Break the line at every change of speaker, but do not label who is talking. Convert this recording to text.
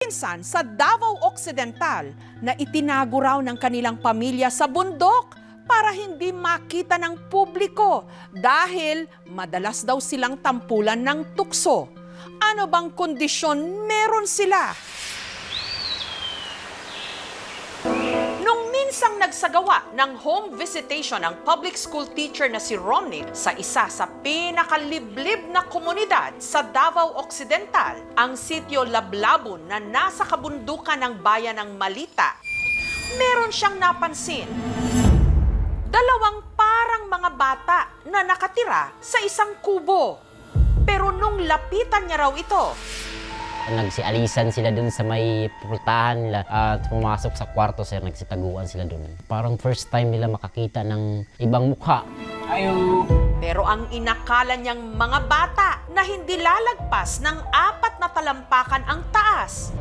pinsan sa Davao Occidental na itinago raw ng kanilang pamilya sa bundok para hindi makita ng publiko dahil madalas daw silang tampulan ng tukso. Ano bang kondisyon meron sila? Nung minsang nagsagawa ng home visitation ang public school teacher na si Romney sa isa sa pinakaliblib na komunidad sa Davao Occidental, ang sitio Lablabon na nasa kabundukan ng bayan ng Malita, meron siyang napansin. Dalawang parang mga bata na nakatira sa isang kubo. Pero nung lapitan niya raw ito,
nagsialisan sila dun sa may pultahan nila at pumasok sa kwarto, sir, nagsitaguan sila dun. Parang first time nila makakita ng ibang mukha.
pero ang inakala niyang mga bata na hindi lalagpas ng 4 na talampakan ang taas,